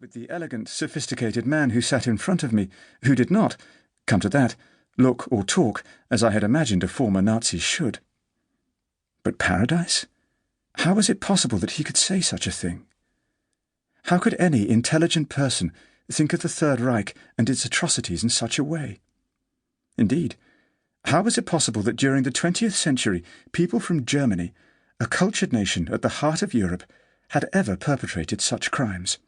With the elegant, sophisticated man who sat in front of me, who did not, come to that, look or talk as I had imagined a former Nazi should. But paradise? How was it possible that he could say such a thing? How could any intelligent person think of the Third Reich and its atrocities in such a way? Indeed, how was it possible that during the 20th century people from Germany, a cultured nation at the heart of Europe, had ever perpetrated such crimes?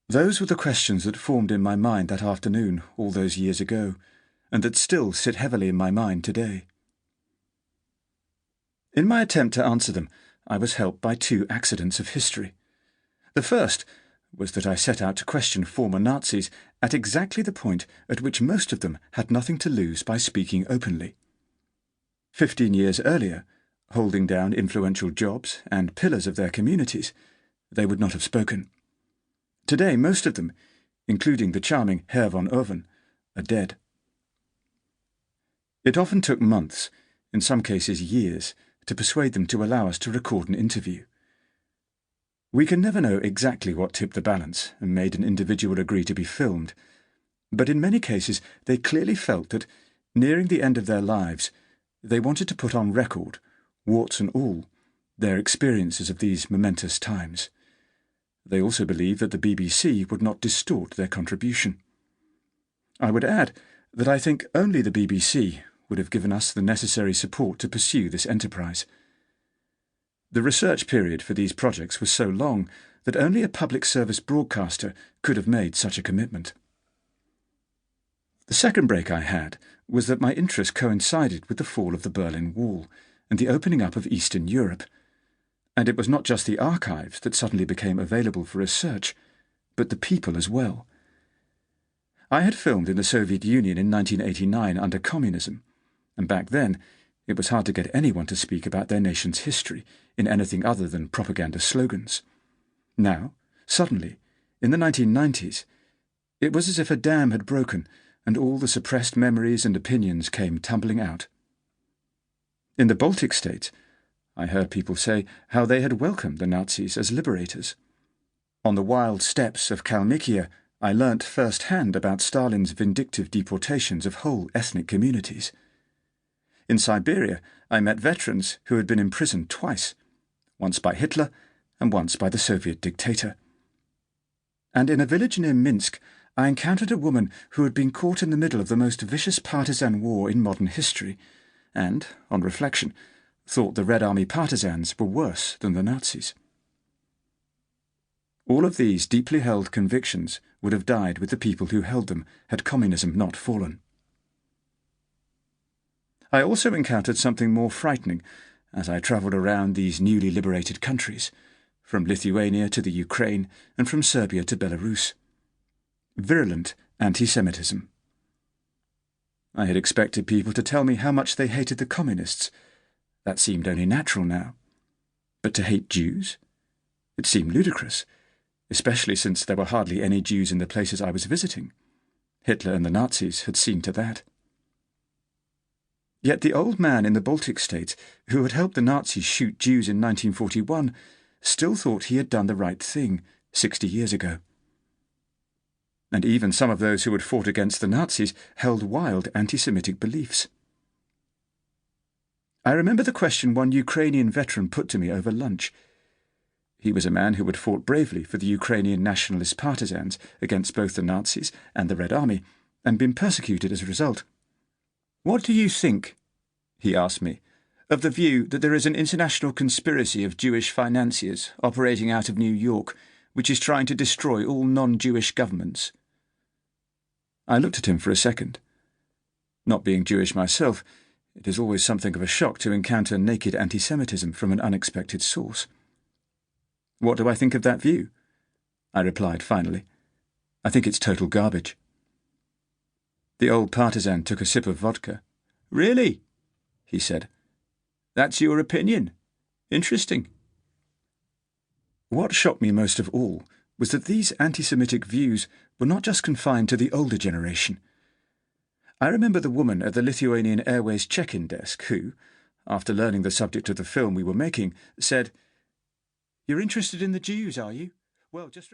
Those were the questions that formed in my mind that afternoon all those years ago, and that still sit heavily in my mind today. In my attempt to answer them, I was helped by two accidents of history. The first was that I set out to question former Nazis at exactly the point at which most of them had nothing to lose by speaking openly. 15 years earlier, holding down influential jobs and pillars of their communities, they would not have spoken. Today, most of them, including the charming Herr von Oven, are dead. It often took months, in some cases years, to persuade them to allow us to record an interview. We can never know exactly what tipped the balance and made an individual agree to be filmed, but in many cases they clearly felt that, nearing the end of their lives, they wanted to put on record, warts and all, their experiences of these momentous times. They also believed that the BBC would not distort their contribution. I would add that I think only the BBC would have given us the necessary support to pursue this enterprise. The research period for these projects was so long that only a public service broadcaster could have made such a commitment. The second break I had was that my interest coincided with the fall of the Berlin Wall and the opening up of Eastern Europe. And it was not just the archives that suddenly became available for research, but the people as well. I had filmed in the Soviet Union in 1989 under communism, and back then it was hard to get anyone to speak about their nation's history in anything other than propaganda slogans. Now, suddenly, in the 1990s, it was as if a dam had broken and all the suppressed memories and opinions came tumbling out. In the Baltic states, I heard people say how they had welcomed the Nazis as liberators. On the wild steppes of Kalmykia, I learnt first-hand about Stalin's vindictive deportations of whole ethnic communities. In Siberia, I met veterans who had been imprisoned twice, once by Hitler and once by the Soviet dictator. And in a village near Minsk, I encountered a woman who had been caught in the middle of the most vicious partisan war in modern history, and, on reflection, thought the Red Army partisans were worse than the Nazis. All of these deeply held convictions would have died with the people who held them had communism not fallen. I also encountered something more frightening as I travelled around these newly liberated countries, from Lithuania to the Ukraine and from Serbia to Belarus. Virulent anti-Semitism. I had expected people to tell me how much they hated the communists. That seemed only natural now. But to hate Jews? It seemed ludicrous, especially since there were hardly any Jews in the places I was visiting. Hitler and the Nazis had seen to that. Yet the old man in the Baltic states, who had helped the Nazis shoot Jews in 1941, still thought he had done the right thing 60 years ago. And even some of those who had fought against the Nazis held wild anti-Semitic beliefs. I remember the question one Ukrainian veteran put to me over lunch. He was a man who had fought bravely for the Ukrainian nationalist partisans against both the Nazis and the Red Army, and been persecuted as a result. "What do you think," he asked me, "of the view that there is an international conspiracy of Jewish financiers operating out of New York, which is trying to destroy all non-Jewish governments?" I looked at him for a second. Not being Jewish myself, it is always something of a shock to encounter naked anti-Semitism from an unexpected source. "What do I think of that view?" I replied finally. "I think it's total garbage." The old partisan took a sip of vodka. "Really?" he said. "That's your opinion? Interesting." What shocked me most of all was that these anti-Semitic views were not just confined to the older generation. I remember the woman at the Lithuanian Airways check-in desk who, after learning the subject of the film we were making, said, "You're interested in the Jews, are you? Well, just remember..."